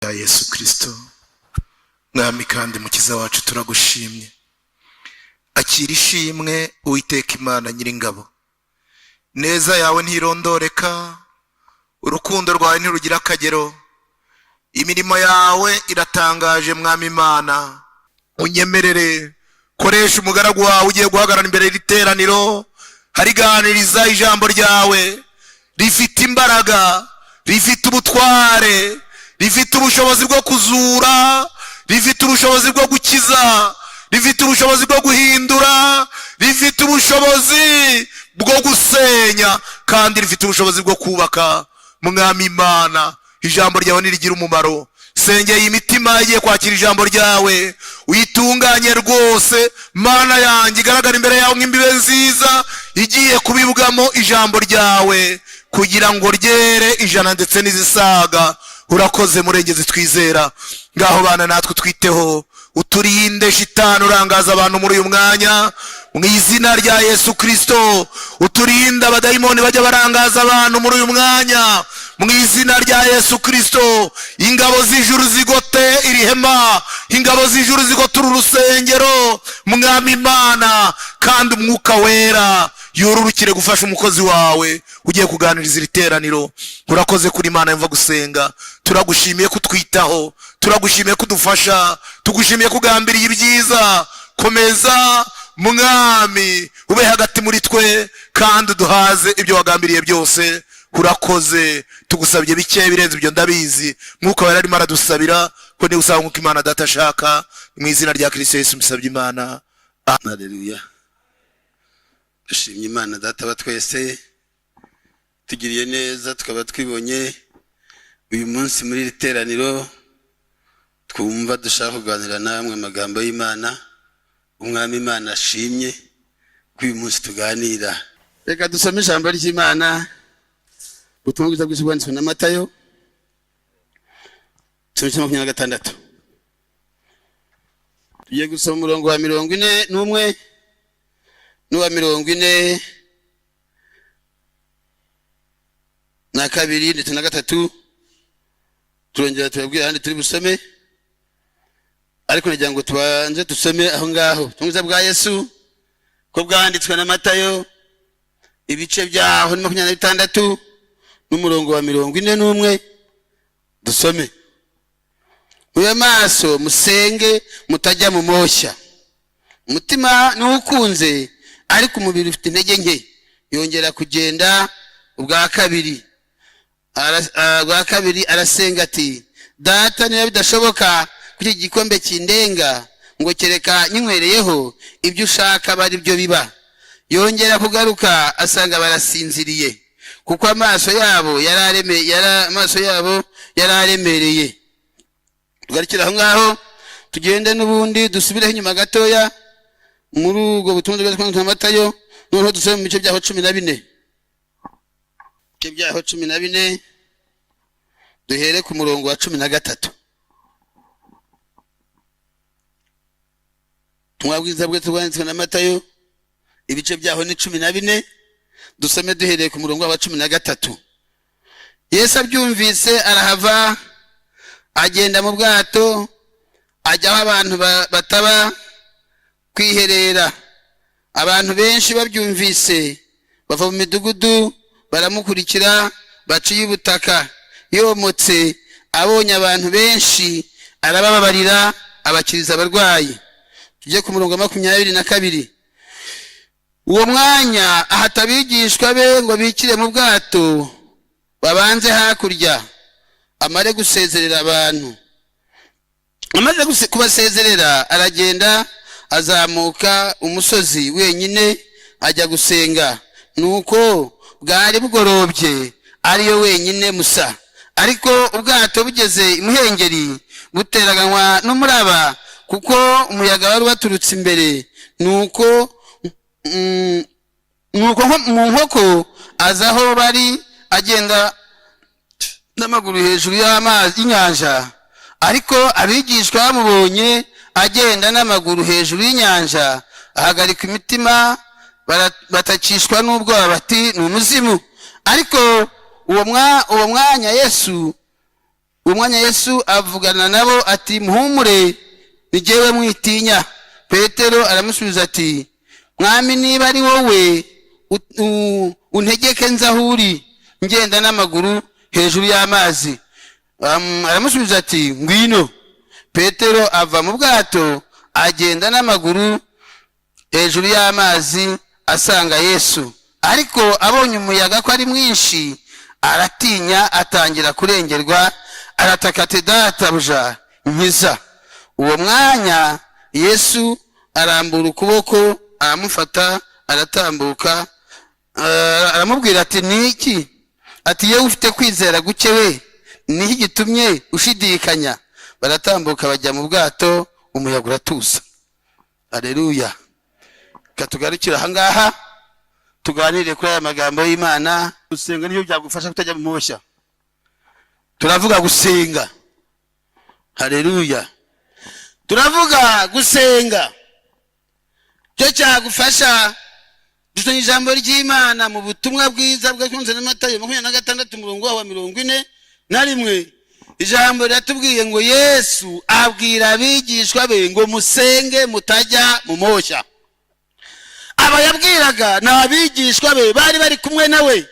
ya Yesu Kristo, mwami kandi mukiza wacu turagushimye. Akira ishimwe Uwiteka Imana Nyiringabo. Neza yawe ntirondoreka, urukundo rwawe ntirugira akagero, imirimo yawe iratangaje mwami Imana. Unyemerere koresha umugaragu wawe ugiye guhagarara imbere y'iteraniro, hariganiriza ijambo ryawe rifite imbaraga, rifite ubutware, rifite ubushobozi bwo kuzura, rifite ubushobozi bwo gukiza, rifite ubushobozi bwo guhindura, rifite ubushobozi bwo gusenya, kandi rifite ubushobozi bwo kubaka. Mwami Imana, ijambo ryawe nirigira umumaro. Sengeye imitima igiye kwakira ijambo ryawe, uyitunganye rwose Mana yanjye, igaragara imbere yawe nk'imbibe nziza igiye kubibwamo ijambo ryawe, kugira ngo ryere ijana ndetse n'izisaga. Urakoze Murengezi twizera. Ngaho bana natwe twiteho, uturinde shitani urangaza abantu muri uyu mwanya, mu izina rya Yesu Kristo. Uturinde abadayimoni bajya barangaza abantu muri uyu mwanya, mu izina rya Yesu Kristo. Ingabo z'ijuru zigote iri hema, ingabo z'ijuru zigote uru rusengero mwami Imana, kandi umwuka wera yorurukire gufasha umukozi wawe ugiye kuganiriza iri teraniro. Urakoze kuri Imana yumva gusenga. Turagushimiye kutwitaho, turagushimiye kudufasha, tugushimiye kugambiriye ibyiza. Komeza mwami, ube hagati muri twe kandi uduhaze ibyo wagambiriye byose. Urakoze, tugusabye bike birenze ibyo ndabizi. Mwuka wera arimo aradusabira ko ni usaba nk'uko Imana data ashaka, mu izina rya Kristo Yesu musabye Imana. Haleluya. Dushimye Imana data wa twese, tugiriye neza tukaba twibonye uyu munsi muri iri teraniro. Twumva dushaka kuganira namwe amagambo y'Imana. Umwami Imana ashimye ko uyu munsi tuganira. Reka dusome ijambo ry'Imana, ubutumwa bwiza bw'Imana na Matayo 26. Tugiye gusoma umurongo wa 41 n'uwa 42 ndetse na 3. Turongera tubabwira handi turi busome, ariko nagira ngo tubanze dusome aho ngaho ubutumwa bwa Yesu ko bwanditswe na Matayo, ibice byaho 26 n'umurongo wa 41. Dusome. Mube maso musenge mutajya mu moshya. Umutima n'ukunze ariko umubiri ufite intege nke. Yongera kugenda ubwa kabiri arasenga ati, Data niba bidashoboka kuri igikombe kindenga, ngo kereka nywereyeho, ibyo ushaka bari byo biba. Yongera kugaruka asanga barasinziriye, kuko amaso yabo yararemereye. Tugarukira aho ngaho, tugende n'ubundi dusubireho inyuma gatoya muri ubwo butumwa bwa Matayo, noneho dusome mu bice byaho 14. Ibice byaho 14 duhere ku murongo wa 13. Tumwabwiza bwe tubanditswe na Matayo, ibice byaho ni 14. Dusome duhereye ku murongo wa 13. Yesu abyumvise arahava, agenda mu bwato ajya aho abantu bataba kwiherera. Abantu benshi babyumvise bava mu midugudu baramukurikira, baciye ubutaka. Yomotse abonye abantu benshi arabababarira, abakiriza abarwayi. Tujye ku murongo wa 22. Uwo mwanya ahata abigishwa be ngo bikire mu bwato babanze hakurya, amare gusezerera abantu. Amaze kubasezerera aragenda azamuka umusozi wenyine ajya gusenga. Nuko bwari bugorobye ariyo wenyine musa. Ariko ubwato bugeze imuhengeri buteraganywa n'umuraba, kuko umuyaga wari waturutse imbere. Nuko mu nkoko azaho bari, agenda n'amaguru hejuru y'amazi y'inyanja. Ariko abigishwa bamubonye agenda n'amaguru hejuru y'inyanja, ahagarika imitima, batakishwa n'ubwoba bati ni umuzimu. Ariko uwo mwanya Yesu umwanya Yesu avugana nabo ati muhumure ni jyewe mwitinya. Petero aramusubiza ati mwami niba ari wowe untegeke nzahuri ngenda n'amaguru hejuru y'amazi. Aramusubiza ati ngwino. Petero ava mu bwato agenda n'amaguru hejuru y'amazi asanga Yesu, ariko abonye umuyaga ko ari mwinshi aratinya atangira kurengerwa, arataka ati databuja nkiza. Uwo mwanya Yesu arambura ukuboko aramufata aratambuka, aramubwira ati niki? Ati yewe ufite kwizera guke we, niki gitumye ushidikanya? Baratambuka bajya mu bwato, umuyaga uratuza. Haleluya. Katugarukira ahangaha tuganire kuri aya magambo y'Imana. Gusenga niyo byagufasha kutajya mu moshya. Turavuga gusenga. Haleluya. Turavuga gusenga. Cyo cyagufasha. Dusoma ijambo ry'Imana mu butumwa bwiza bw'akonze na Matayo 26:41. Ijambo riratubwiye ngo Yesu abwira abigishwa be ngo musenge mutajya mu moshya. Aba yabwiraga na abigishwa be bari bari kumwe nawe,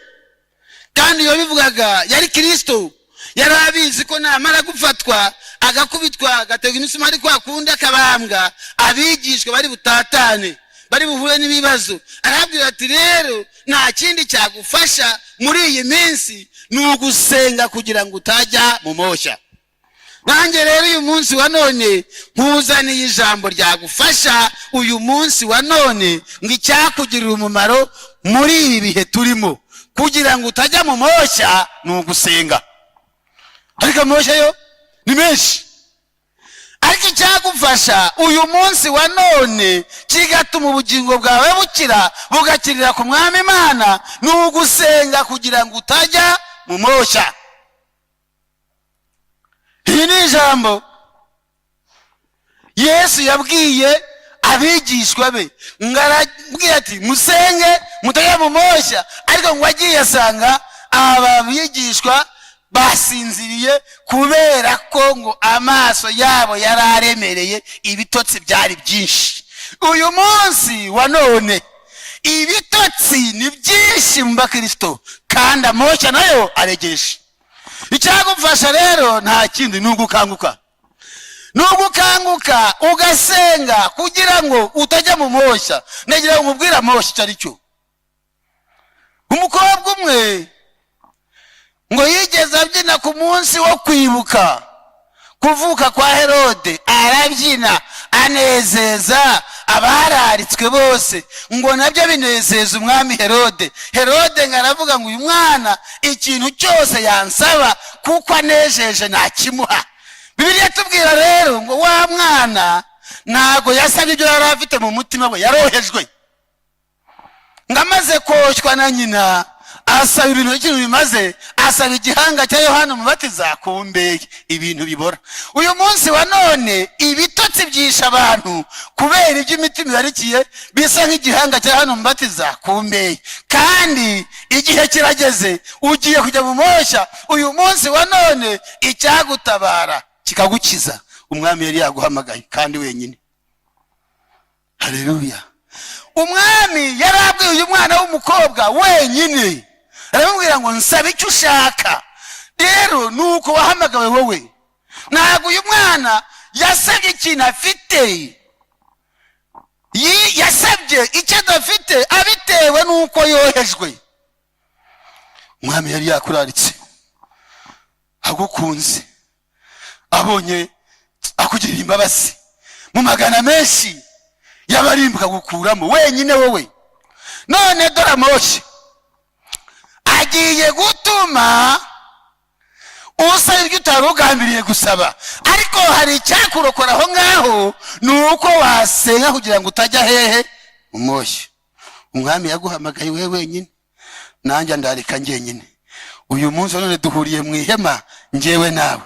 kandi iyo bivugaga yari Kristo. Yari abizi ko namara gufatwa agakubitwa agatega imisumari kwa kundi akabambwa, abigishwa bari butatane, bari buhure n'ibibazo. Arabwira ati rero nta kindi cyagufasha muri iyi minsi ni ugusenga kugira ngo utajya mu moshya. Nanjye rero uyu munsi wa none nkuzaniye ijambo ryagufasha uyu munsi wa none ngo icyakugirira umumaro muri ibi bihe turimo kugira ngo utajya mu moshya ni ugusenga. Ariko moshya yo ni menshi, ariko icyagufasha uyu munsi wa none kigatuma ubugingo bwawe bukira bugakirira ku Mwami Imana ni ugusenga kugira ngo utajya mu moshya. Iyi ni ijambo Yesu yabwiye abigishwa be, ngarabwira ati musenge mutajya mu moshya, ariko ngo agiye asanga aba bigishwa basinziriye kubera ko ngo amaso yabo yararemereye, ibitotsi byari byinshi. Uyu munsi wa none ibitotsi ni byinshi mu bakristo kandi amoshya nayo aregesha. Icyagufasha rero nta kindi ni ugukanguka. Nugukanguka ugasenga kugira ngo utajya mu moshya. Nagira ngo mubwira moshya cyari cyo. Umukobwa umwe ngo yigeze abyina ku munsi wo kwibuka kuvuka kwa Herode, arabyina anezeza abararitswe bose, ngo nabyo binezeza umwami Herode. Herode ngaravuga ngo uyu mwana ikintu cyose yansaba kuko anejeje nakimuha. Bibiliya tubwira rero ngo wa mwana ntago yasabye ibyo yari afite mu mutima we, yarohejwe. Ngamaze koshywa na nyina asaba ibintu byinshi bimaze, asaba igihanga cya Yohana Umubatiza kumbeye ibintu bibora. Uyu munsi wa none ibitotsi byisha abantu kubera ibyo imitima yarikiye bisa nk'igihanga cya Yohana Umubatiza kumbeye, kandi igihe kirageze ugiye kujya mu moshya. Uyu munsi wa none icyagutabara kikagukiza umwami yari yaguhamagaye kandi wenyine. Haleluya. Umwami yarabwiye uyu mwana w'umukobwa wenyine, aramubwira ngo nsaba icyo ushaka. Rero nuko wahamagawe wowe. Ntabwo uyu mwana yasabye ikintu afite, yasabye icyo adafite abitewe nuko yohejwe. Umwami yari yakuraritse, agukunze, abonye akugirira imbabazi mu magana menshi yabarimbuka gukuramo wenyine wowe. None dore moshya agiye gutuma usaba ibyo utarugambiriye gusaba, ariko hari icyakurokora aho ngaho, nuko wasenga kugira ngo utajya hehe mu moshya. Umwami yaguhamagaye wewe wenyine, nanjye ndarika njyenyine. Uyu munsi wa none duhuriye mu ihema njyewe nawe.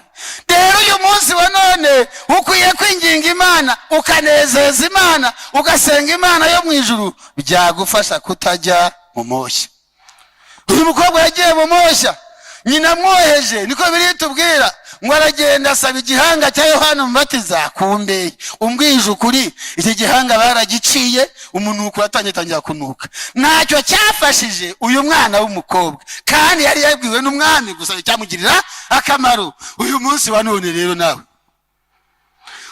Rero uyu munsi wa none ukwiye kwinginga Imana, ukanezeza Imana, ugasenga Imana yo mu ijuru, byagufasha kutajya mu moshya. Uyu mukobwa yagiye mu moshya nyina mwoheje niko biri tubwira ngo aragenda asaba igihanga cya Yohana Umubatiza kumbeye. Umbwije ukuri iki gihanga baragiciye, umunuko watangiye kunuka. Ntacyo cyafashije uyu mwana w'umukobwa, kandi yari yabwiwe n'umwami gusa cyamugirira akamaro. Uyu munsi wa none rero nawe,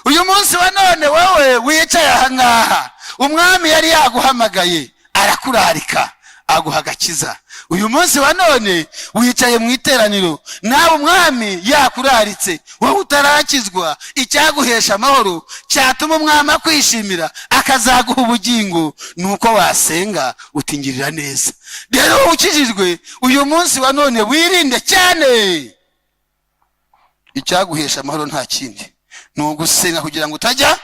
uyu munsi wa none wowe wicaye aha ngaha, umwami yari yaguhamagaye arakurarika aguha agakiza. Uyu munsi wa none wicaye mu iteraniro, nawe umwami yakuraritse, wowe utarakizwa. Icyaguhesha amahoro cyatuma umwami akwishimira akazaguha ubugingo nuko wasenga utingirira neza. Rero ukijijwe uyu munsi wa none wirinde cyane. Icyaguhesha amahoro nta kindi ni ugusenga kugira ngo utajya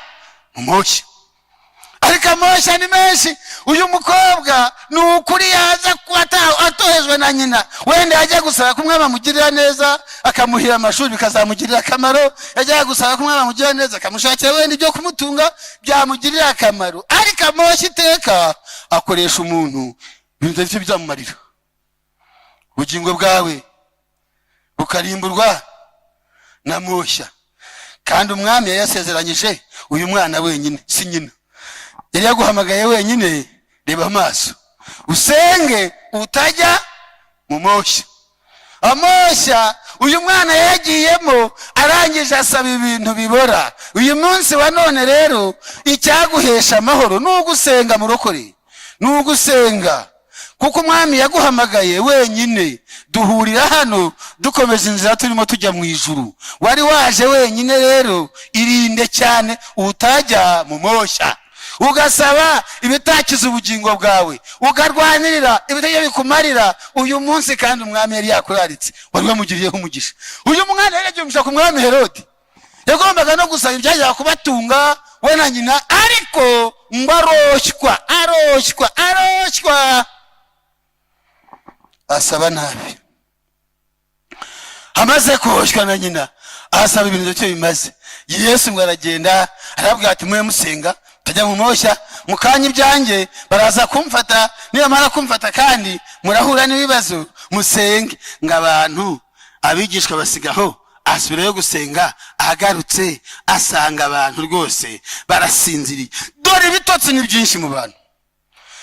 mu moshya. Ariko moshya ni menshi. Uyu mukobwa ni ukuri yaza atohejwe na nyina, wenda yajya gusaba ko umwami amugirira neza akamuhira amashuri bikazamugirira akamaro, yajya gusaba ko umwami amugirira neza akamushakira wenda ibyo kumutunga byamugirira akamaro. Ariko moshya iteka akoresha umuntu ibintu bifite byamumarira. Ubugingo bwawe bukarimburwa na moshya. Kandi umwami yasezeranyije uyu mwana wenyine, si nyina. Yari yaguhamagaye wenyine. Reba amaso usenge utajya mu moshya. Amoshya uyu mwana yagiyemo arangije asaba ibintu bibora. Uyu munsi wa none rero icyaguhesha amahoro ni ugusenga murokore, ni ugusenga, kuko umwami yaguhamagaye wenyine. Duhurira hano dukomeza inzira turimo tujya mu ijuru. Wari waje wenyine rero irinde cyane utajya mu moshya, ugasaba ibitakiza ubugingo bwawe, ukarwanirira ibitajya bikumarira. Uyu munsi kandi umwami yari yakuraritse, wari wamugiriyeho umugisha. Uyu mwana yari yagiye ku mwami Herode, yagombaga no gusaba ibyajyaga kubatunga we na nyina, ariko ngo aroshywa asaba nabi. Amaze koshywa na nyina asaba ibintu cyo bimaze. Yesu ngo aragenda arabwira ati mwe musenga tajya mu moshya, mukanya ibyanjye baraza kumfata, nibamara kumfata kandi murahura n'ibibazo musenge. Ngo abantu abigishwa basigaho, asubirayo gusenga. Agarutse asanga abantu rwose barasinziriye. Dore ibitotsi ni byinshi mu bantu,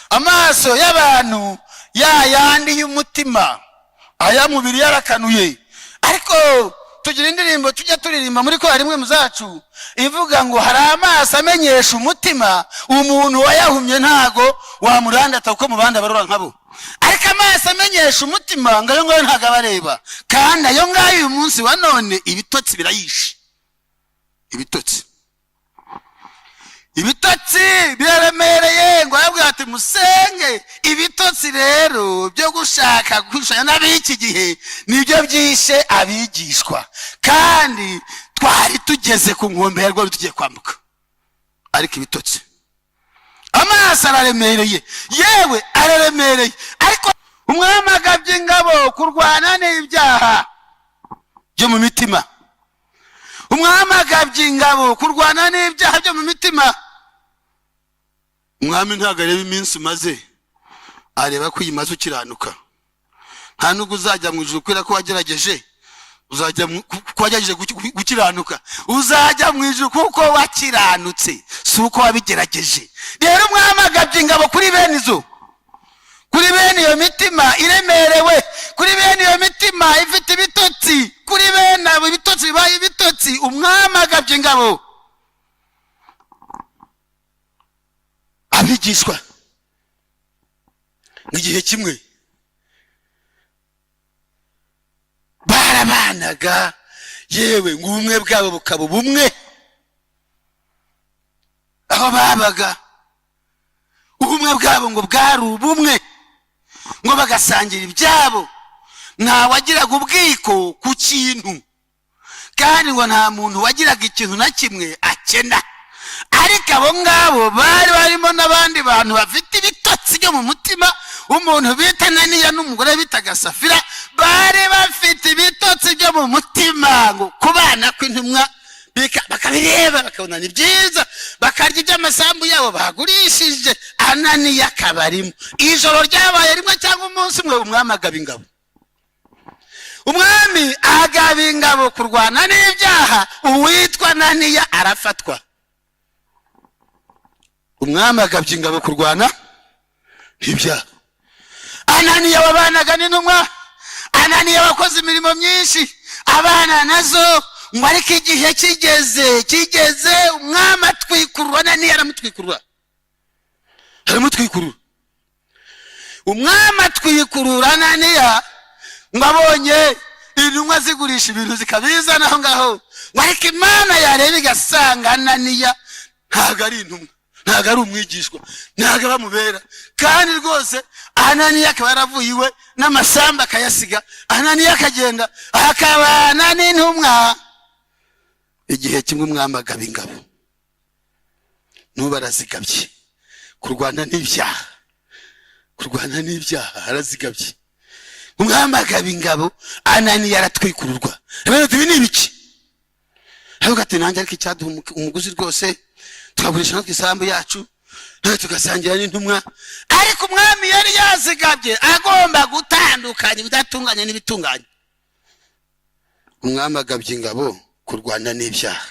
amaso y'abantu yandi y'umutima, aya mubiri yarakanuye. Ariko tugira indirimbo tujya turirimba muri korali imwe muzacu ivuga ngo hari amaso amenyesha umutima, umuntu wayahumye ntago wamurandata kuko mu bandi abarora nkabo. Ariko amaso amenyesha umutima ngayo ngayo ntago abareba. Kandi ayo ngayo uyu munsi wa none ibitotsi birayishe. Ibitotsi biraremereye. Ngo yabwira ati musenge. Ibitotsi rero byo gushaka gushanya n'abiki gihe nibyo byishe abigishwa, kandi twari tugeze ku nkombe yarwo tugiye kwambuka. Ariko ibitotsi, amaso araremereye, yewe araremereye. Ariko umwami agabye ingabo kurwana n'ibyaha byo mu mitima. Umwami agabye ingabo kurwana n'ibyaha byo mu mitima. Umwami ntago areba iminsi umaze, areba ko uyimaze ukiranuka. Nta nubwo uzajya mu ijuru kubera ko wagerageje, uzajya wagerageje gukiranuka. Uzajya mu ijuru kuko wakiranutse, si uko wabigerageje. Rero umwami agabye ingabo kuri bene izo, kuri bene iyo mitima iremerewe, kuri bene iyo mitima ifite ibitotsi, kuri bene abo ibitotsi bibaye ibitotsi. Umwami agabye ingabo. Abigishwa n'igihe kimwe barabanaga, yewe ngo ubumwe bwabo bukaba bumwe. Aho babaga ubumwe bwabo ngo bwari ubumwe, ngo bagasangira ibyabo. Nta wagiraga ubwiko ku kintu, kandi ngo nta muntu wagiraga ikintu na kimwe akena. Ariko abo ngabo bari barimo n'abandi bantu bafite ibitotsi byo mu mutima. Umuntu bita Ananiya n'umugore bitaga Safira bari bafite ibitotsi byo mu mutima, ngo kubana kw'intumwa bakabireba bakabona ni byiza, bakarya iby'amasambu yabo bagurishije. Ananiya akabarimo. Ijoro ryabaye rimwe cyangwa umunsi umwe umwami agaba ingabo. umwami agaba ingabo kurwana n'ibyaha, uwitwa Ananiya arafatwa. umwami agabye ingabo kurwana n'ibyaha. Ananiya wabanaga n'intumwa, Ananiya wakoze imirimo myinshi abana nazo, ngo ariko igihe kigeze umwami atwikurura. Ananiya aramutwikurura. umwami atwikurura Ananiya, ngo abonye intumwa zigurisha ibintu zikabizana aho ngaho, ngo ariko Imana yareba igasanga Ananiya ntabwo ari intumwa, ntabwo ari umwigishwa, ntabwo bamubera. kandi rwose Ananiya akaba yaravuye iwe n'amasambu akayasiga, Ananiya akagenda akabana n'intumwa. igihe kimwe umwami agaba ingabo, n'ubu arazigabye kurwana n'ibyaha, arazigabye. umwami agaba ingabo, Ananiya aratwikururwa. rero ibi ni ibiki? aravuga ati nanjye ariko icyaduha umuguzi rwose, tukagurisha natwe isambu yacu, nawe tugasangira n'intumwa. ariko umwami yari yazigabye, agomba gutandukanya ibidatunganye n'ibitunganye. umwami agabye ingabo kurwana n'ibyaha.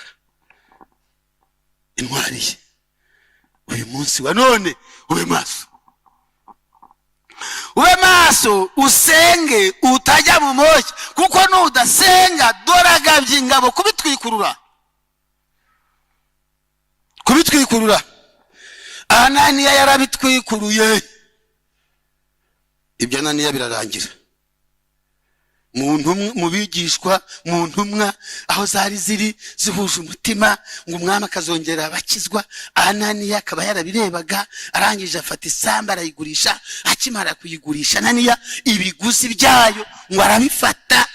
intwari ye uyu munsi wa none, ube maso usenge, utajya mu moshya, kuko nudasenga dore agabye ingabo kubitwikurura. Ananiya yarabitwikuruye. ibyo Ananiya birarangira. mu bigishwa, mu ntumwa aho zari ziri zihuje umutima, ngo umwami akazongera abakizwa. Ananiya akaba yarabirebaga, arangije afata isambu arayigurisha. akimara kuyigurisha Ananiya ibiguzi byayo ngo arabifata,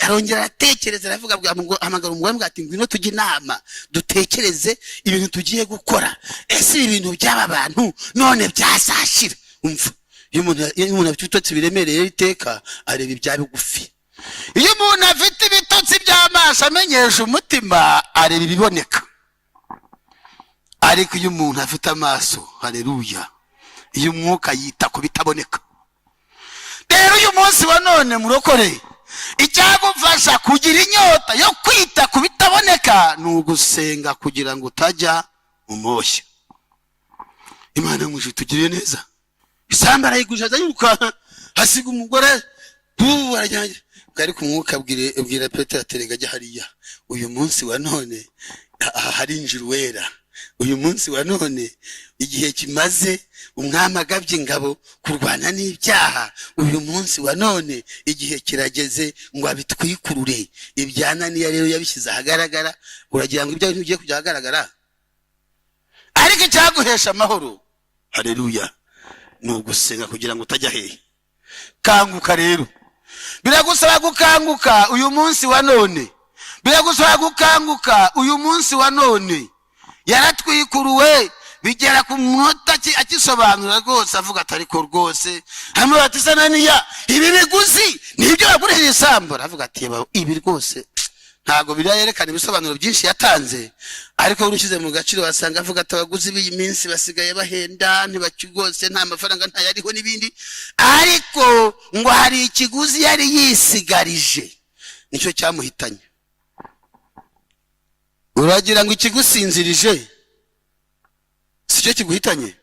arongera aratekereza, aravuga hamagara umugore ati ngwino tujye inama dutekereze ibintu tugiye gukora. ese ibintu by'aba bantu none byazashira. umva, iyo umuntu afite ibitotsi biremereye iteka areba ibya bigufi. iyo umuntu afite ibitotsi by'amaso amenyesha umutima areba ibiboneka. ariko iyo umuntu afite amaso, haleluya, iyo umwuka yita ku bitaboneka. rero uyu munsi wa none murokore, icyagufasha kugira inyota yo kwita ku bitaboneka ni ugusenga, kugira ngo utajya mu moshya. Imana mwije tugiriye neza. isambu arayigurisha, yiruka hasiga umugore, arajyanye. ariko umwuka abwira Petero aterega ajya hariya. uyu munsi wa none harinjira uwera. uyu munsi wa none igihe kimaze umwami agabye ingabo kurwana n'ibyaha. uyu munsi wa none igihe kirageze ngo abitwikurure. ibya Ananiya rero yabishyize ahagaragara. uragira ngo ibyo bigiye kujya ahagaragara? ariko icyaguhesha amahoro, haleluya, ni ugusenga kugira ngo utajya hehe. kanguka rero, biragusaba gukanguka uyu munsi wa none. yaratwikuruwe bigera ku munota akisobanura rwose, avuga ati ariko rwose hamwe bati Ananiya ibi biguzi nibyo bagurishije isambu. aravuga ati ibi rwose ntabwo birayerekana ibisobanuro byinshi yatanze, ariko urushyize mu gaciro wasanga avuga ati abaguzi b'iyi minsi basigaye bahenda, ntibakigose, nta mafaranga ntayariho n'ibindi. ariko ngo hari ikiguzi yari yisigarije, nicyo cyamuhitanye. uragira ngo ikigusinzirije sicyo kiguhitanye?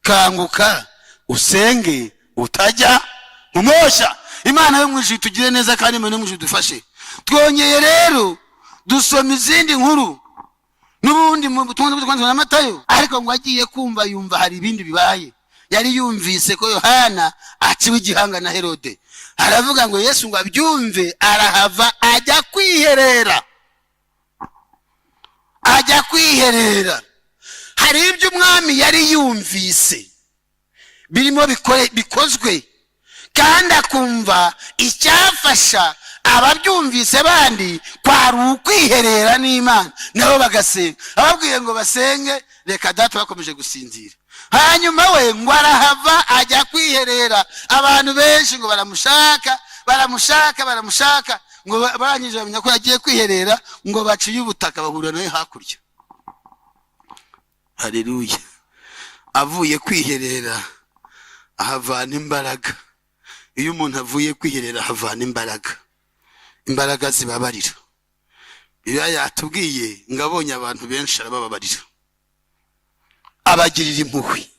kanguka usenge, utajya mu moshya. Imana yo mwije tugire neza, kandi Imana yo mwije dufashe. twongeye rero dusoma izindi nkuru n'ubundi mu butumwa bw'Imana na Matayo, ariko ngo agiye kumva yumva hari ibindi bibaye. yari yumvise ko Yohana aciwe igihanga na Herode. aravuga ngo Yesu ngo abyumve, arahava ajya kwiherera. hari ibyo umwami yari yumvise birimo bikozwe, kandi akumva icyafasha ababyumvise bandi kwari ukwiherera n'Imana, nabo bagasenga. ababwiye ngo basenge, reka data bakomeje gusinzira. hanyuma we ngo arahava ajya kwiherera. abantu benshi ngo baramushaka, ngo barangije bamenya ko yagiye kwiherera, ngo baciye ubutaka bahurira nawe hakurya. haleluya. avuye kwiherera ahavana imbaraga iyo umuntu avuye kwiherera havana imbaraga zibabarira. Iyo yatubwiye ngabonye abantu benshi arabababarira, abagirira impuhwe.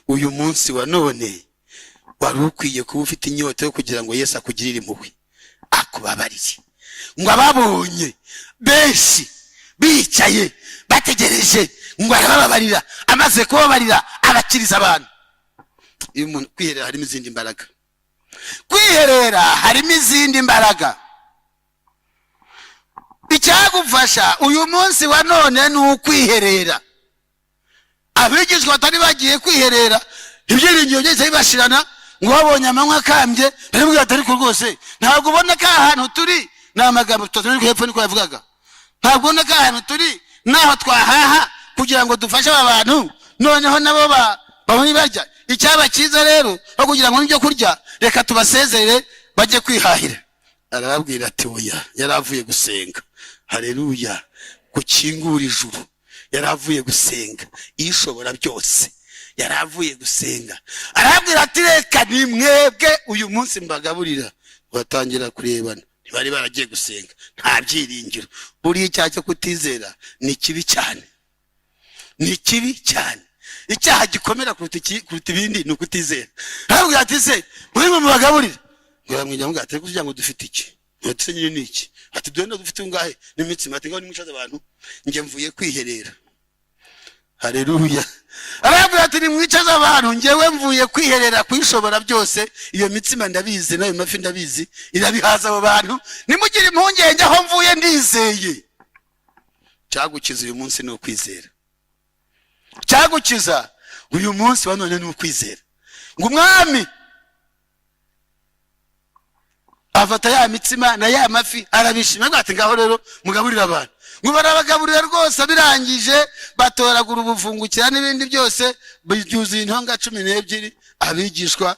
Uyu munsi wa none wari ukwiye kuba ufite inyota yo kugira ngo Yesu akugirire impuhwe, akubabarire. Ngo ababonye benshi bicaye bategereje ngo arababarira, amaze kubabarira abakiriza abantu. Iyo umuntu kwiherera harimo izindi mbaraga, kwiherera harimo izindi mbaraga. Icyagufasha uyu munsi wa none ni ukwiherera. Abigishwa batari bagiye kwiherera, ibyiringiro byose bibashirana, ngo babonye amanywa akambye, barabwira ati ariko rwose ntabwo ubona ko ahantu turi, n'amagambo tutari hepfo niko yavugaga, ntabwo ubona ko ahantu turi naho twahaha kugira ngo dufashe aba bantu, noneho nabo babone barya. Icyaba cyiza rero aho kugira ngo n'ibyo kurya, reka tubasezere bajye kwihahira. Arababwira ati oya, yaravuye gusenga. Haleluya, gukingura ijuru. Yaravuye gusenga, ishobora byose yaravuye gusenga. Arabwira ati reka ni mwebwe uyu munsi mbagaburira. Batangira kurebana, ntibari baragiye gusenga, nta byiringiro. Buriya icyaha cyo kutizera ni kibi cyane, ni kibi cyane. Icyaha gikomera kuruta ibindi ni ukutizera. Arabwira ati se muri mu bagaburira, ngo bamwijya ngo ati kugira ngo dufite iki, ati nyine ni iki, ati dore dufite ungahe n'imitsima, ati ngo nimwicaze abantu, nge mvuye kwiherera. Haleluya. Arabwira ati nimwicaze abantu, ngewe mvuye kwiherera kwishobora byose. Iyo mitsima ndabizi, nayo mafi ndabizi, irabihaza abo bantu. Nimugire impungenge aho mvuye ndizeye. Cyagukiza uyu munsi ni ukwizera. Cyagukiza uyu munsi wa none ni ukwizera. Ngo umwami afata ya mitsima na ya mafi arabishima, ati ngaho rero mugaburira abantu. Ngo barabagaburira rwose, birangije batoragura ubuvungukira n'ibindi byose, byuzuye intonga 12. Abigishwa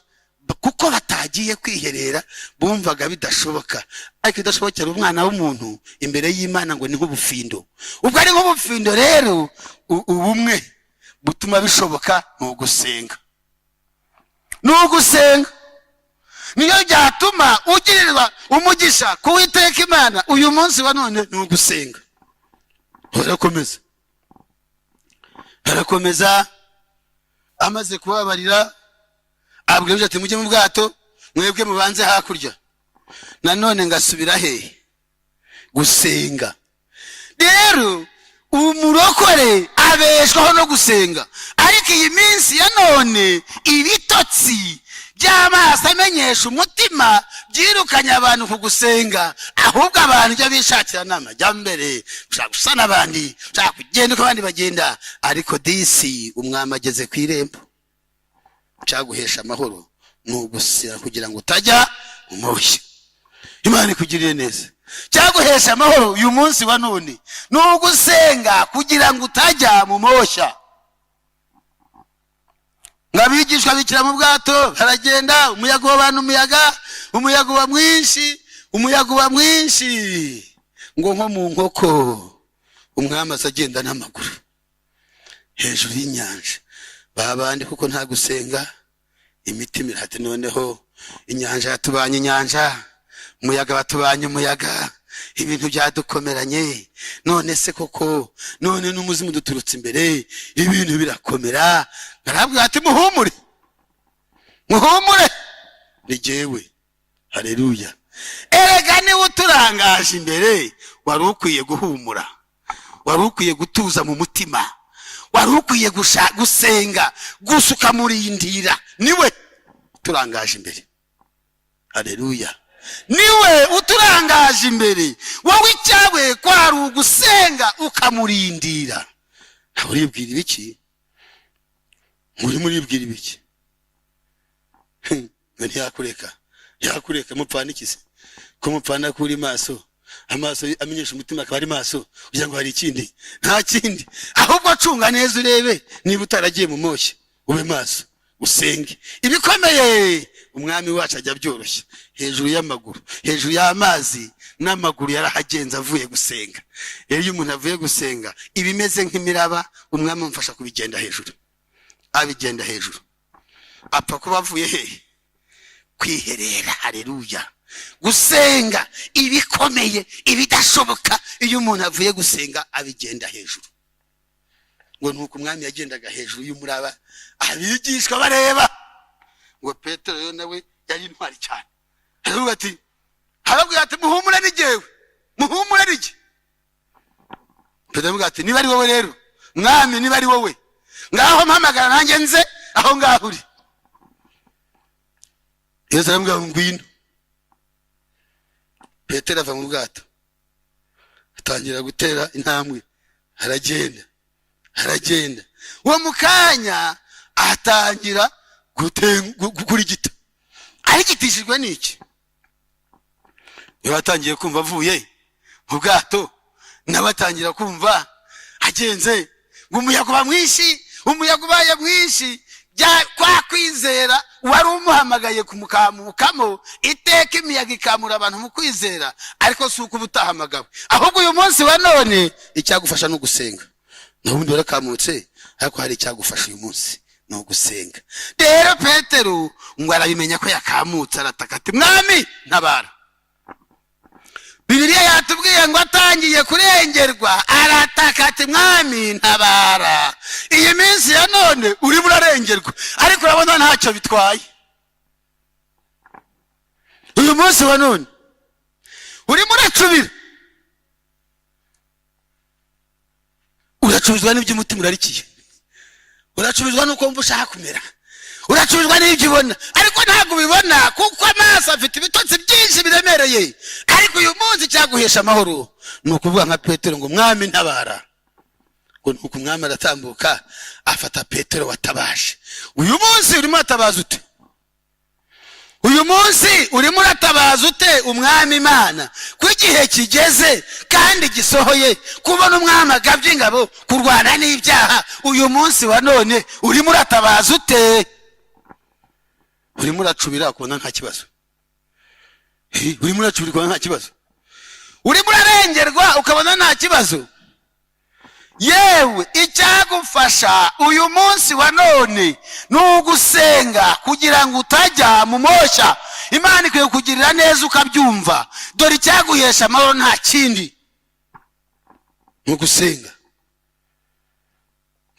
kuko batagiye kwiherera bumvaga bidashoboka, ariko idashobokera umwana w'umuntu imbere y'Imana ngo ni nk'ubufindo. Ubwo ari nk'ubufindo rero, ubumwe butuma bishoboka ni ugusenga. Ni ugusenga niyo byatuma ugirirwa umugisha kuwiteka Imana. Uyu munsi wa none ni ugusenga. Barakomeza amaze kubabarira, abwira ati mujye mu bwato mwebwe mubanze hakurya. Nanone ngasubira he gusenga. Rero umurokore abeshwaho no gusenga, ariko iyi minsi ya none ibitotsi by'amaso amenyesha umutima byirukanye abantu ku gusenga. Ahubwo abantu ibyo bishakira n'amajyambere, ushaka gusa n'abandi, ushaka kugenda uko abandi bagenda. Ariko disi umwami ageze ku irembo. Cyaguhesha amahoro ni ugusira kugira ngo utajya mu moshya. Imana ikugirire neza. Cyaguhesha amahoro uyu munsi wa none ni ugusenga kugira ngo utajya mu moshya. Ngabigishwa bikira mu bwato, baragenda, umuyaga w'abantu, umuyaga uba mwinshi, ngo nko mu nkoko. Umwami azagenda n'amaguru hejuru y'inyanja. Babandi kuko nta gusenga, imitima irahati. Noneho inyanja yatubanye inyanja, umuyaga watubanye umuyaga, ibintu byadukomeranye. None se koko, none n'umuzimu duturutse imbere, ibintu birakomera. Barabwira ati muhumure ni jyewe. Haleluya. Erega niwe uturangaje imbere, wari ukwiye guhumura, wari ukwiye gutuza mu mutima, wari ukwiye gusenga, gusuka murindira. Niwe uturangaje imbere. Haleluya. Niwe uturangaje imbere. Wowe icyawe kwari ugusenga ukamurindira. Uribwira ibiki? Muribwira ibiki? Yakureka mupfana ikise ko mupfana kuri maso, amaso amenyesha umutima akaba ari maso, kugira ngo hari ikindi. Nta kindi, ahubwo acunga neza urebe niba utaragiye mu moshya, ube maso usenge. Ibikomeye umwami wacu ajya byoroshya, hejuru y'amaguru, hejuru y'amazi n'amaguru yarahagenza avuye gusenga. Iyo umuntu avuye gusenga ibimeze nk'imiraba, umwami amufasha kubigenda hejuru. Abigenda hejuru. Apfa kuba avuye hehe? kwiherera. Haleluya. Gusenga ibikomeye ibidashoboka, iyo umuntu avuye gusenga abigenda hejuru. Ngo nuko umwami yagendaga hejuru y'umuraba, abigishwa bareba. Ngo Petero yo nawe yari intwari cyane, aravuga ati, arabwira ati muhumure n'igewe, muhumure n'ige. Petero aravuga ati niba ari wowe rero mwami, niba ari wowe ngaho mpamagara nanjye nze aho ngaho uri. Yesu aramubwira ngo ngwino. Petero ava mu bwato, atangira gutera intambwe, aragenda. Uwo mukanya atangira gukurigita, arigitishijwe n'iki? Iyo atangiye kumva avuye mu bwato, nawe atangira kumva agenze ngo umuyaga uba mwinshi, kwa kwizera wari umuhamagaye kumukamo iteka imiyaga ikamura abantu mu kwizera, ariko si uko ubutahamagawe. Ahubwo uyu munsi wa none icyagufasha no gusenga. Nabundi warakamutse, ariko hari icyagufasha uyu munsi no gusenga. Rero Petero ngo arabimenya ko yakamutse, arataka ati mwami ntabara. Bibiliya yatubwiye ngo atangiye kurengerwa arataka ati mwami ntabara. Iyi minsi ya none urimo urarengerwa, ariko urabona ntacyo bitwaye. Uyu munsi wa none urimo uracubira, uracubizwa n'iby'umutima urarikiye, uracubizwa n'uko wumva ushaka kumera, uracubizwa n'ibyo ubona, ariko ntabwo ubibona kuko amaso afite ibitotsi byinshi biremereye. Ariko uyu munsi cyaguhesha amahoro ni ukuvuga nka Petero ngo mwami ntabara. Ngo nuko umwami aratambuka afata Petero watabaje. Uyu munsi urimo uratabaza ute? Uyu munsi urimo uratabaza ute umwami Imana ko igihe kigeze kandi gisohoye kubona umwami agabye ingabo kurwana n'ibyaha? Uyu munsi wa none urimo uratabaza ute? Urimo uracubira kubona nta kibazo, urimo uracubira kubona nta kibazo, urimo urarengerwa ukabona nta kibazo. Yewe icyagufasha uyu munsi wa none ni ugusenga kugira ngo utajya mu moshya. Imana ikwiye kugirira neza ukabyumva. Dore icyaguhesha amahoro nta kindi, ni ugusenga,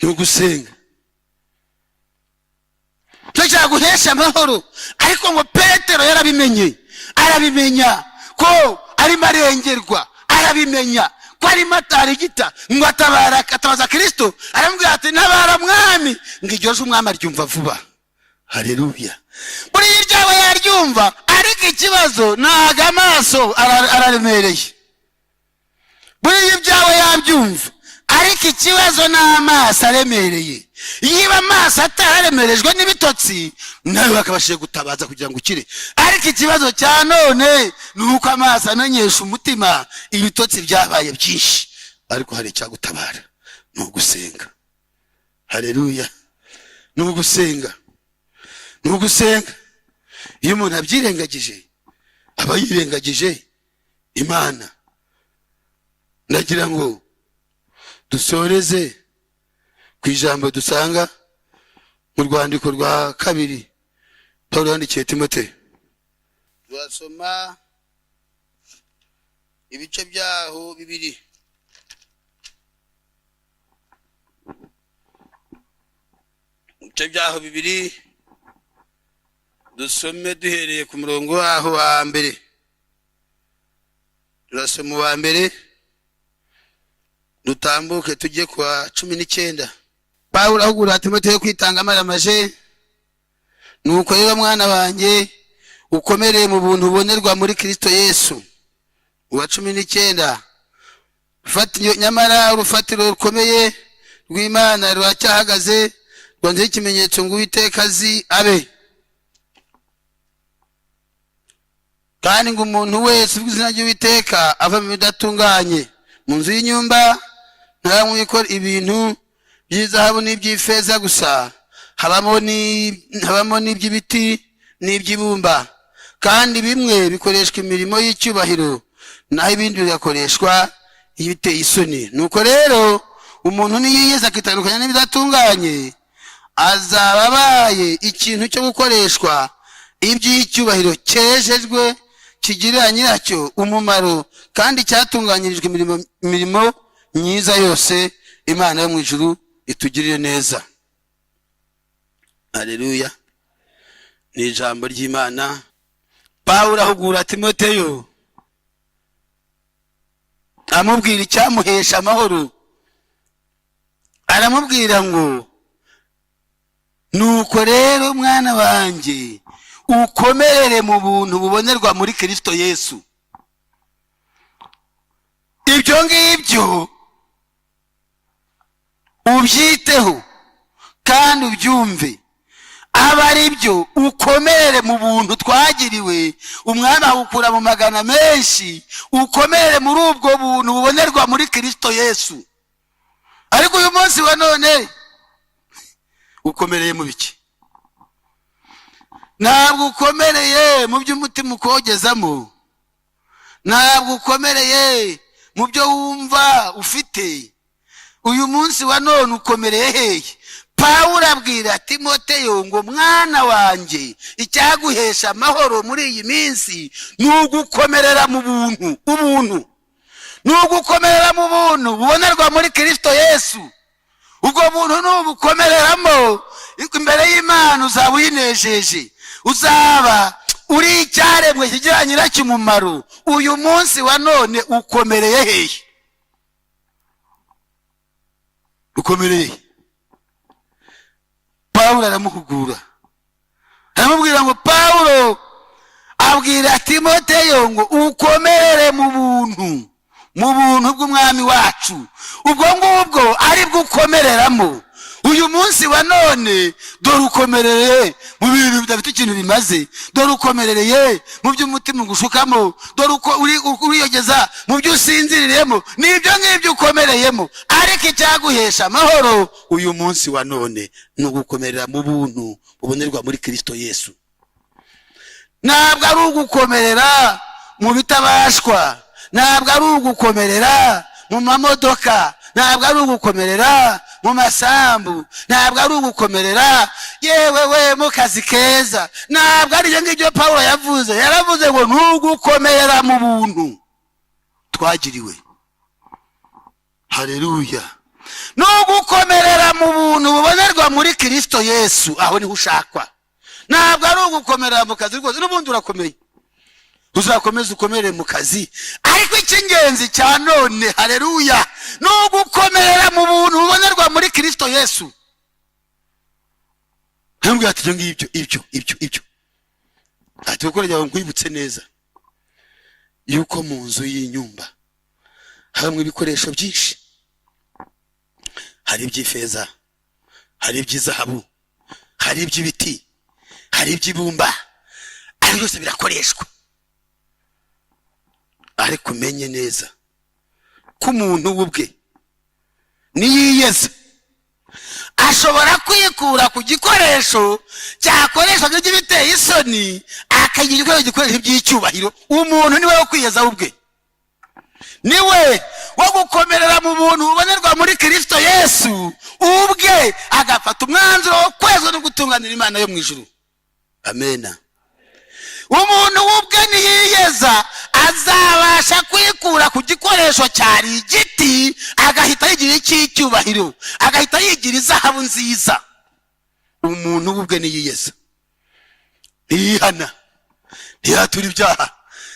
ni ugusenga. Cyo cyaguhesha amahoro. Ariko ngo Petero yarabimenye, arabimenya ko arimo arengerwa, arabimenya ko arimo atarigita, ngo atabaza Kristo. Aramubwira ati ntabara mwami. Ngo iryo jwi umwami aryumva vuba. Haleluya. Buri iryawe yaryumva, ariko ikibazo ntago amaso araremereye. Buri ibyawe yabyumva, ariko ikibazo n'amaso aremereye. Yiba amaso atararemerejwe n'ibitotsi, nawe bakabashije gutabaza kugira ngo ukire. Ariko ikibazo cya none ni uko amaso amenyesha umutima ibitotsi byabaye byinshi. Ariko hari icyagutabara, ni ugusenga. Haleluya. Ni ugusenga, ni ugusenga. Iyo umuntu abyirengagije aba yirengagije Imana. Ndagira ngo dusoreze ku ijambo dusanga mu rwandiko rwa kabiri Pawulo yandikiye Timoteyo. Turasoma ibice byaho bibiri. Ibice byaho bibiri dusome duhereye ku murongo waho wa mbere. Turasoma wa mbere dutambuke tujye kwa 19. Pawulo ahugura Timoteyo kwitanga amaramaje. Nuko rero mwana wanjye ukomereye mu buntu ubonerwa muri Kristo Yesu. Uwa 19. Nyamara urufatiro rukomeye rw'Imana ruracyahagaze, rwanze ikimenyetso ngo Uwiteka azi abe. Kandi ngo umuntu wese uvuga izina ry'Uwiteka ava mu bidatunganye. Mu nzu y'inyumba nta mwikora ibintu by'izahabu n'iby'ifeza gusa, habamo n'iby'ibiti n'iby'ibumba, kandi bimwe bikoreshwa imirimo y'icyubahiro, naho ibindi bigakoreshwa ibiteye isoni. Nuko rero umuntu niyiyeza akitandukanya n'ibidatunganye, azaba abaye ikintu cyo gukoreshwa iby'icyubahiro cyejejwe kigirira nyiracyo umumaro kandi cyatunganyirijwe imirimo myiza yose. Imana yo mu ijuru itugirire neza. Haleluya. Ni ijambo ry'Imana. Pawulo ahugura Timoteyo amubwira icyamuhesha amahoro. Aramubwira ngo nuko rero mwana wanjye ukomerere mu buntu bubonerwa muri Kristo Yesu. Ibyo ngibyo ubyiteho kandi ubyumve, aba ari byo ukomerere mu buntu twagiriwe. Umwami awukura mu magana menshi, ukomerere muri ubwo buntu bubonerwa muri Kristo Yesu. Ariko uyu munsi wa none ukomereye mu biki? Ntabwo ukomereye mu by'umutima ukogezamo, ntabwo ukomereye mu byo wumva ufite. Uyu munsi wa none ukomereye hehe? Pawulo abwira Timoteyo ngo mwana wanjye icyaguhesha amahoro muri iyi minsi ni ugukomerera mu buntu. Ubuntu ni ugukomerera mu buntu bubonerwa muri Kristo Yesu. Ubwo buntu nubukomereramo imbere y'Imana uzaba uyinejeje, uzaba uri icyaremwe kigira nyiracyo umumaro. Uyu munsi wa none ukomereye hehe? Ukomereye. Pawulo aramuhugura, aramubwira ngo Pawulo abwira Timoteyo ngo ukomerere mu buntu bw'umwami wacu. Ubwo ngubwo ari bwo ukomereramo. Uyu munsi wa none dore ukomereye mu bintu bidafite ikintu bimaze, dore ukomerereye mu by'umutima ugushukamo, dore uko uriyogeza mu byo usinziriremo. Nibyo ngibyo ukomereyemo. Ariko icyaguhesha amahoro uyu munsi wa none ni ugukomerera mu buntu bubonerwa muri Kristo Yesu. Ntabwo ari ugukomerera mu bitabashwa, ntabwo ari ugukomerera mu mamodoka, ntabwo ari ugukomerera mu masambu, ntabwo ari ugukomerera yewe mu kazi keza. Ntabwo ari ngibyo Pawulo yavuze. Yaravuze ngo nugukomerera mu buntu twagiriwe. Haleluya. Nugukomerera mu buntu bubonerwa muri Kristo Yesu. Aho niho ushakwa. Ntabwo ari ugukomerera mu kazi rwose. N'ubundi urakomeye, uzakomeza ukomerere mu kazi. Ariko icy'ingenzi cya none, haleluya, nugukomerera mu buntu bubonerwa muri Kristo Yesu. Ntabwo ati ibyo ati uko ryawe nkwibutse neza yuko mu nzu y'inyumba hamwe ibikoresho byinshi, hari iby'ifeza, hari iby'izahabu, hari iby'ibiti, hari iby'ibumba, ari byose birakoreshwa. Ariko umenye neza ko umuntu ubwe niyiyeza ashobora kwikura ku gikoresho cyakoreshwa by'ibiteye isoni akagira igikoresho by'icyubahiro. Umuntu niwe wo kwiyeza ubwe, niwe wo gukomerera mu buntu bubonerwa muri Kristo Yesu ubwe, agafata umwanzuro wo kwezwa no gutunganira Imana yo mu ijuru. Amena. Umuntu ubwe niyiyeza azabasha kwikura ku gikoresho cyari igiti agahita yigira icy'icyubahiro, agahita yigira izahabu nziza. Umuntu ubwe niyiyeza, niyihana, ntiyatura ibyaha,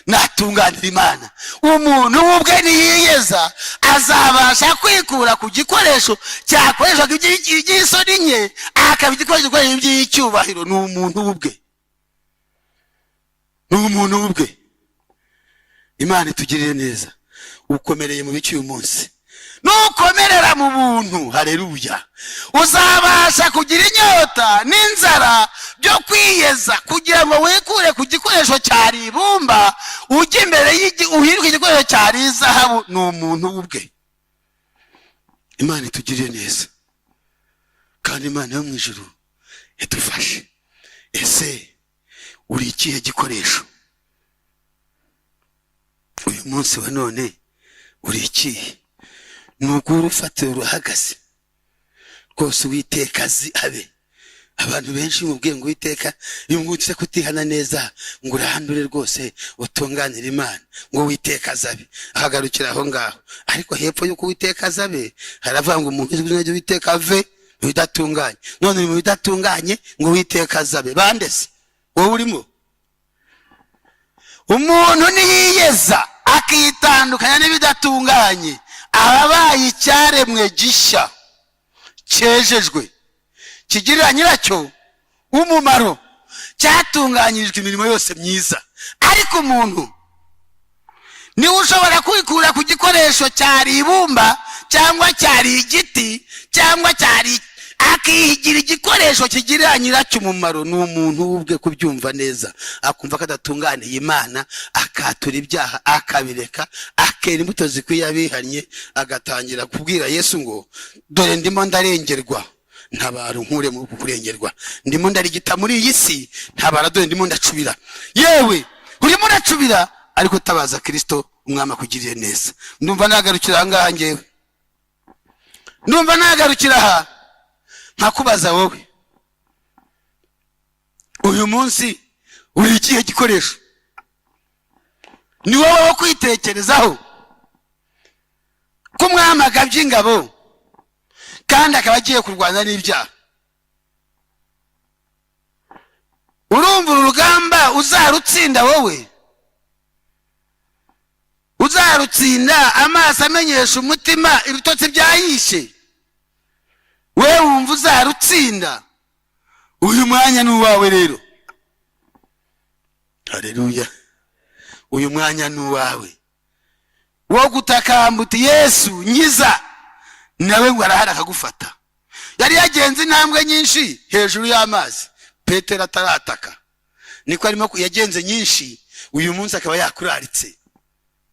natunganira Imana. Umuntu ubwe niyiyeza azabasha kwikura ku gikoresho cyakoreshwaga iby'isoni nke akabigikoresha by'icyubahiro. Ni umuntu ubwe, ni umuntu ubwe. Imana itugirire neza. Ukomereye mu biki uyu munsi? Nukomerera mu buntu, haleluya, uzabasha kugira inyota n'inzara byo kwiyeza kugira ngo wikure ku gikoresho cyari ibumba ujye imbere uhiruke igikoresho cyari izahabu. Ni umuntu ubwe. Imana itugirire neza kandi Imana yo mu ijuru idufashe. Ese uri ikihe gikoresho uyu munsi wa none? Uri ikihe? Nuko urufatiro ruhagaze rwose Uwiteka abe abantu benshi mubwiye ngo Uwiteka yungutse kutihana neza ngo urahandure rwose utunganira Imana ngo Uwiteka azabe, ahagarukira aho ngaho. Ariko hepfo yuko Uwiteka azabe haravuga ngo umuntu uzwi n'ibyo Uwiteka ave mu bidatunganye. None mu bidatunganye ngo Uwiteka azabe bande se? Wowe urimo? Umuntu niyiyeza akitandukanya n'ibidatunganye ababaye icyaremwe gishya cyejejwe kigirira nyiracyo umumaro, cyatunganyirijwe imirimo yose myiza. Ariko umuntu niwe ushobora kwikura ku gikoresho cyari ibumba cyangwa cyari igiti cyangwa cyari akihigira igikoresho kigirira nyiracyo umumaro. Ni umuntu ubwe kubyumva neza, akumva ko adatunganiye Imana, akatura ibyaha akabireka, akera imbuto zikwiye abihannye, agatangira kubwira Yesu ngo dore ndimo ndarengerwa, ntabara nkure mu kurengerwa, ndimo ndarigita muri iyi si, ntabara dore ndimo ndacubira. Yewe urimo uracubira ariko utabaza Kristo umwami akugiriye neza. Ndumva nagarukira aha ngaha ngewe, ndumva nagarukira aha ntakubaza wowe, uyu munsi uri ikihe gikoresho? Ni wowe wo kwitekerezaho ko umwami agabye ingabo kandi akaba agiye kurwana n'ibyaha? Urumva uru rugamba uzarutsinda wowe? Uzarutsinda amaso amenyesha umutima ibitotsi byayishe? Wewe wumva uzarutsinda? Uyu mwanya ni uwawe rero. Haleluya. Uyu mwanya ni uwawe wo gutakamba uti Yesu nyiza, nawe ngo arahara akagufata. Yari yagenze intambwe nyinshi hejuru y'amazi, Petero atarataka, niko arimo yagenze nyinshi. Uyu munsi akaba yakuraritse.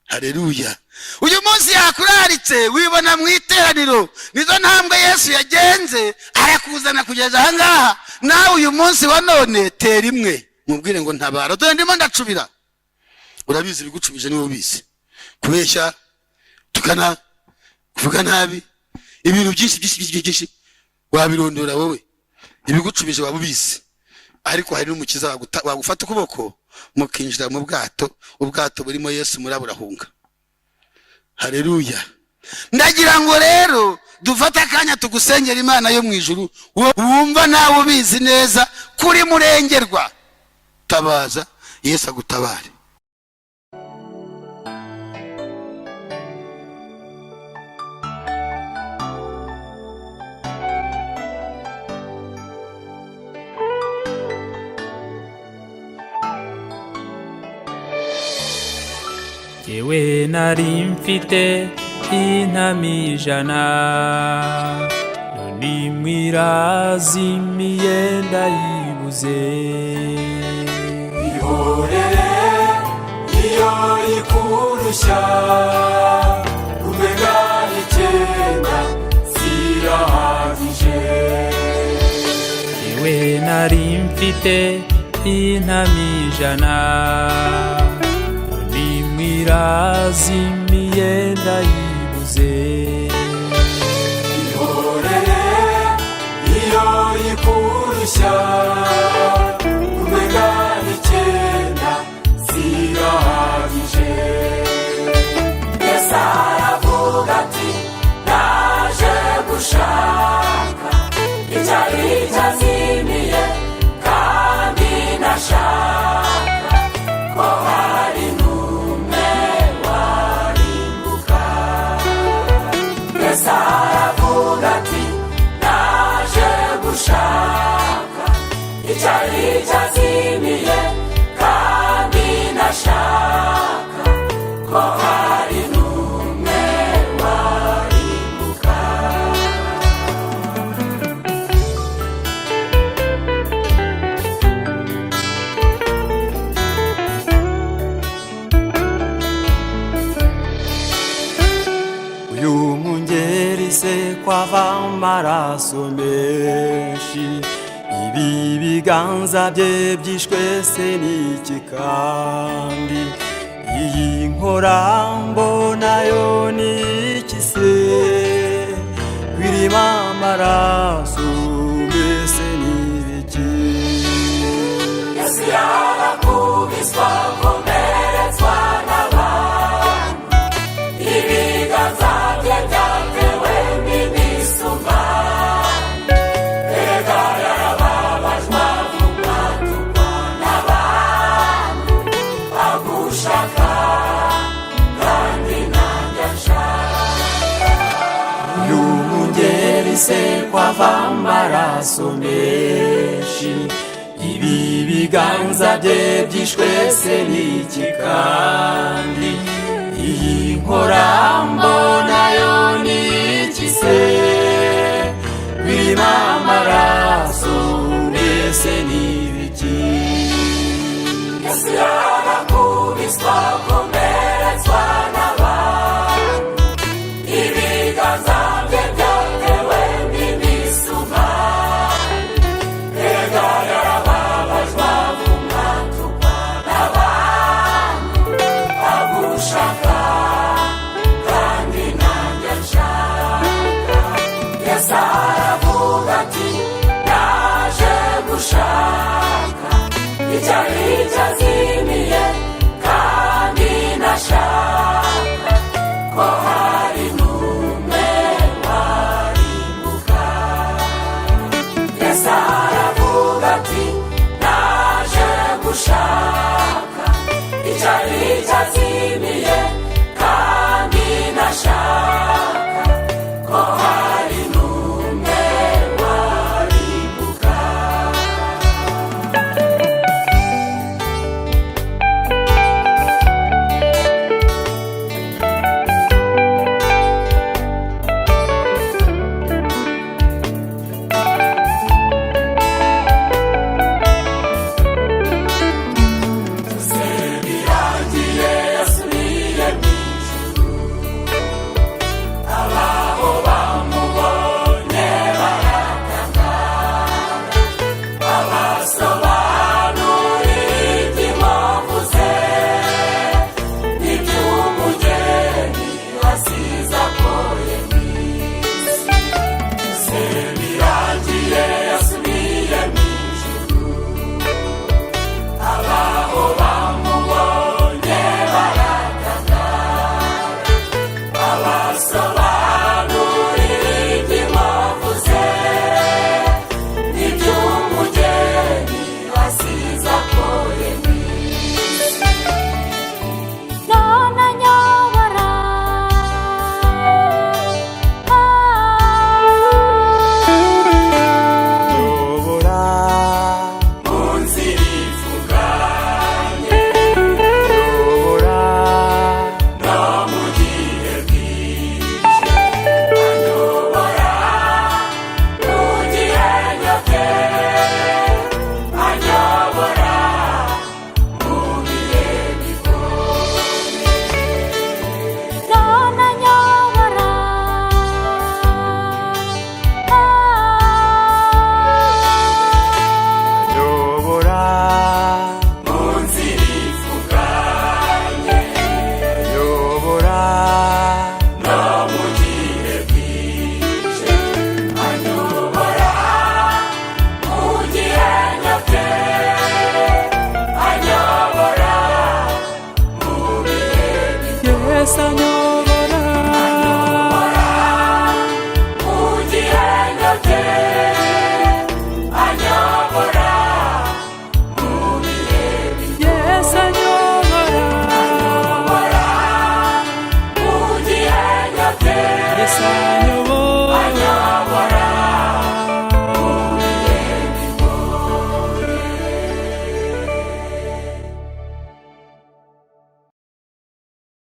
Haleluya. Uyu munsi yakuraritse, wibona mu iteraniro, nizo ntambwe Yesu yagenze arakuzana kugeza aha ngaha. Nawe uyu munsi wa none tera imwe, mubwire ngo ntabara dore ndimo ndacubira. Urabizi bigucubije niwe ubizi, kubeshya, tukana, kuvuga nabi, ibintu byinshi wabirondora wowe, ibigucubije wabubizi. Ariko hari n'umukiza wagufata ukuboko mukinjira mu bwato, ubwato burimo Yesu muraburahunga. Haleluya. Ndagira ngo rero dufata akanya tugusengera Imana yo mu ijuru, wumva nawe ubizi neza kuri murengerwa. Tabaza Yesu agutabare. Yewe nari mfite intama 100, none imwe irazimiye ndayibuze. Ihorere iyo ikurushya, umenya 9 zirahagije. Yewe nari mfite intama 100, irazimiye ndayibuze. Ihorere iyo ikurushya, umenya 9 zirahagije. Yesu aravuga ati naje gushaka icyari cyazimiye, kandi nashaka ko hari aravuga ati naje gushaka icyari cyazimiye, kandi nashaka ko hari n'umwe warimbuka. Kwava amaraso menshi, ibi biganza bye byishwe se n'iki kandi? Iyi nkorambo nayo ni iki se? Birimo amaraso mbese ni uyu mungeri se kwava amaraso menshi, ibi biganza bye byishwe se n'iki kandi iyi nkorambo nayo ni